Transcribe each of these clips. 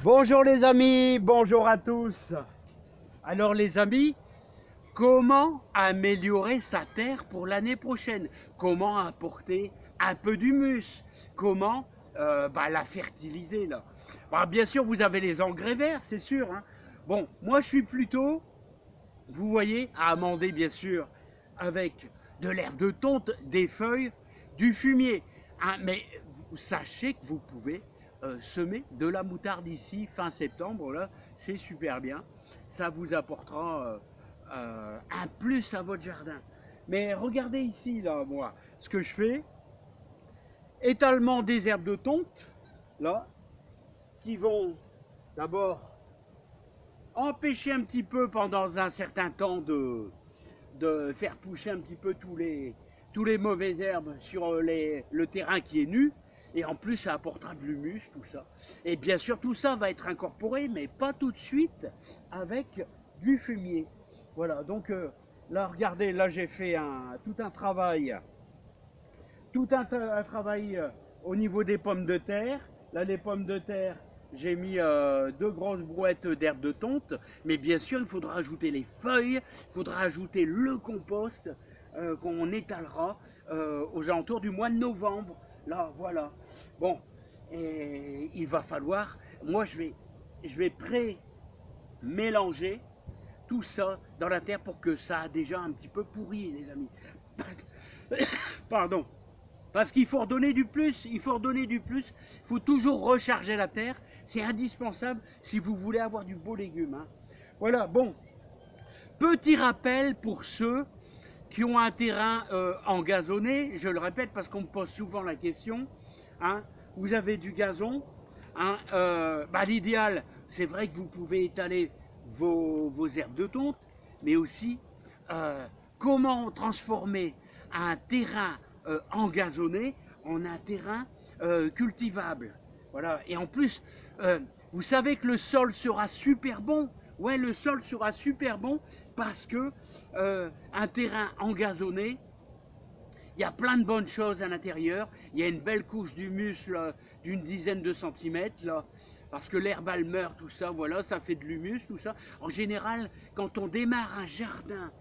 Bonjour les amis, bonjour à tous. Alors les amis, comment améliorer sa terre pour l'année prochaine? Comment apporter un peu d'humus? Comment la fertiliser là? Bien sûr, vous avez les engrais verts, c'est sûr. Hein. Bon, moi je suis plutôt, vous voyez, à amender bien sûr avec de l'herbe de tonte, des feuilles, du fumier. Hein, mais sachez que vous pouvez semer de la moutarde ici fin septembre, là, c'est super bien. Ça vous apportera un plus à votre jardin. Mais regardez ici, là, moi, ce que je fais, étalement des herbes de tonte, là, qui vont d'abord empêcher un petit peu pendant un certain temps de faire pousser un petit peu tous les mauvaises herbes sur le terrain qui est nu. Et en plus, ça apportera de l'humus, tout ça. Et bien sûr, tout ça va être incorporé, mais pas tout de suite, avec du fumier. Voilà, donc là, regardez, là, j'ai fait tout un travail au niveau des pommes de terre. Là, les pommes de terre, j'ai mis 2 grosses brouettes d'herbe de tonte. Mais bien sûr, il faudra ajouter les feuilles, il faudra ajouter le compost qu'on étalera aux alentours du mois de novembre. Là, voilà. Bon, et il va falloir, moi je vais pré-mélanger tout ça dans la terre pour que ça a déjà un petit peu pourri, les amis. Pardon. Parce qu'il faut redonner du plus, il faut toujours recharger la terre. C'est indispensable si vous voulez avoir du beau légume. Hein. Voilà, bon. Petit rappel pour ceux qui ont un terrain engazonné, je le répète parce qu'on me pose souvent la question, hein, vous avez du gazon, hein, l'idéal, c'est vrai que vous pouvez étaler vos herbes de tonte, mais aussi comment transformer un terrain engazonné en un terrain cultivable. Voilà. Et en plus, vous savez que le sol sera super bon. Ouais, le sol sera super bon parce que un terrain engazonné, il y a plein de bonnes choses à l'intérieur. Il y a une belle couche d'humus d'une dizaine de centimètres là, parce que l'herbe elle meurt, tout ça, voilà, ça fait de l'humus, tout ça. En général, quand on démarre un jardin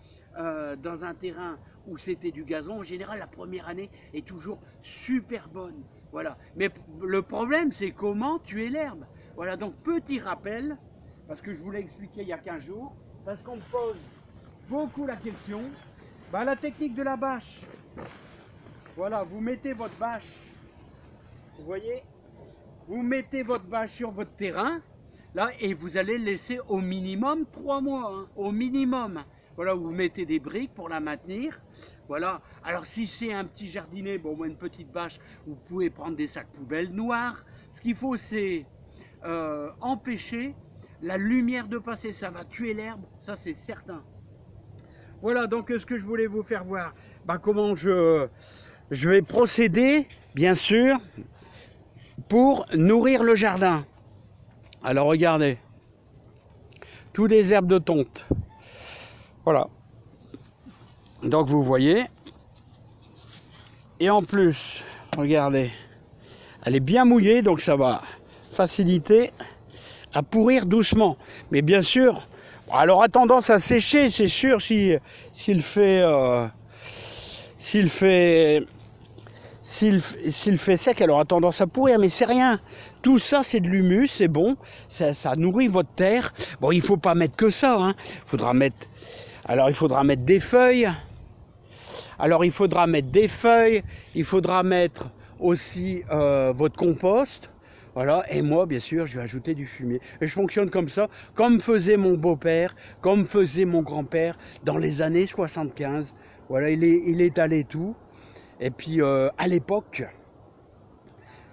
dans un terrain où c'était du gazon, en général, la première année est toujours super bonne. Voilà. Mais le problème, c'est comment tuer l'herbe. Voilà, donc petit rappel. Parce que je vous l'ai expliqué il y a 15 jours, parce qu'on me pose beaucoup la question, la technique de la bâche. Voilà, vous mettez votre bâche, vous voyez, vous mettez votre bâche sur votre terrain, là, et vous allez laisser au minimum 3 mois, hein, au minimum. Voilà, vous mettez des briques pour la maintenir. Voilà, alors si c'est un petit jardinet, bon, une petite bâche, vous pouvez prendre des sacs poubelles noirs. Ce qu'il faut, c'est empêcher la lumière de passer, ça va tuer l'herbe, ça c'est certain. Voilà donc ce que je voulais vous faire voir, comment je vais procéder, bien sûr, pour nourrir le jardin. Alors regardez, tous les herbes de tonte. Voilà. Donc vous voyez, et en plus, regardez, elle est bien mouillée, donc ça va faciliter à pourrir doucement, mais bien sûr, elle aura tendance à sécher, c'est sûr, s'il fait sec, elle aura tendance à pourrir, mais c'est rien. Tout ça, c'est de l'humus, c'est bon, ça nourrit votre terre. Bon, il faut pas mettre que ça, hein. Il faudra mettre des feuilles. Alors, il faudra mettre aussi votre compost. Voilà, et moi, bien sûr, je vais ajouter du fumier. Et je fonctionne comme ça, comme faisait mon beau-père, comme faisait mon grand-père dans les années 75. Voilà, il étalait tout. Et puis, à l'époque,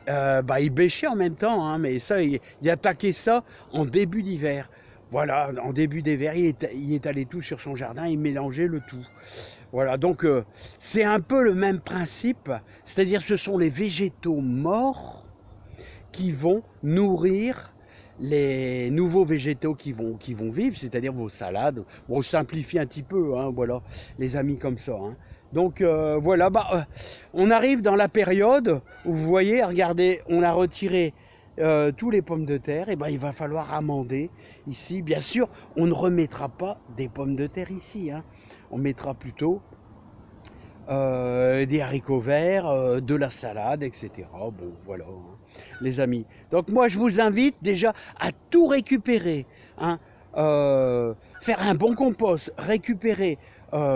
il bêchait en même temps, hein, mais ça, il attaquait ça en début d'hiver. Voilà, en début d'hiver, il étalait tout sur son jardin, il mélangeait le tout. Voilà, donc c'est un peu le même principe, c'est-à-dire ce sont les végétaux morts qui vont nourrir les nouveaux végétaux qui vont vivre, c'est-à-dire vos salades. Bon, je simplifie un petit peu, hein, voilà, les amis, comme ça. Hein. Donc voilà, on arrive dans la période où vous voyez, regardez, on a retiré tous les pommes de terre, et ben, il va falloir amender ici. Bien sûr, on ne remettra pas des pommes de terre ici, hein. On mettra plutôt des haricots verts, de la salade, etc. Bon, voilà, hein, les amis. Donc moi, je vous invite déjà à tout récupérer, hein. Faire un bon compost, récupérer,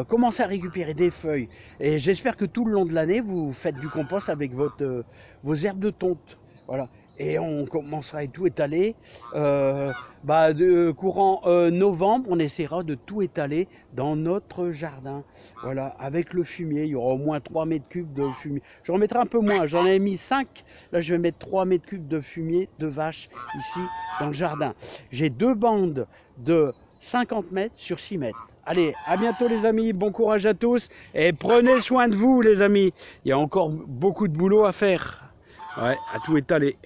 commencer à récupérer des feuilles. Et j'espère que tout le long de l'année, vous faites du compost avec vos herbes de tonte. Voilà. Et on commencera à tout étaler. De courant novembre, on essaiera de tout étaler dans notre jardin. Voilà, avec le fumier, il y aura au moins 3 mètres cubes de fumier. J'en mettrai un peu moins, j'en ai mis 5. Là, je vais mettre 3 mètres cubes de fumier de vache ici dans le jardin. J'ai 2 bandes de 50 mètres sur 6 mètres. Allez, à bientôt les amis, bon courage à tous et prenez soin de vous les amis. Il y a encore beaucoup de boulot à faire. Ouais, à tout étaler.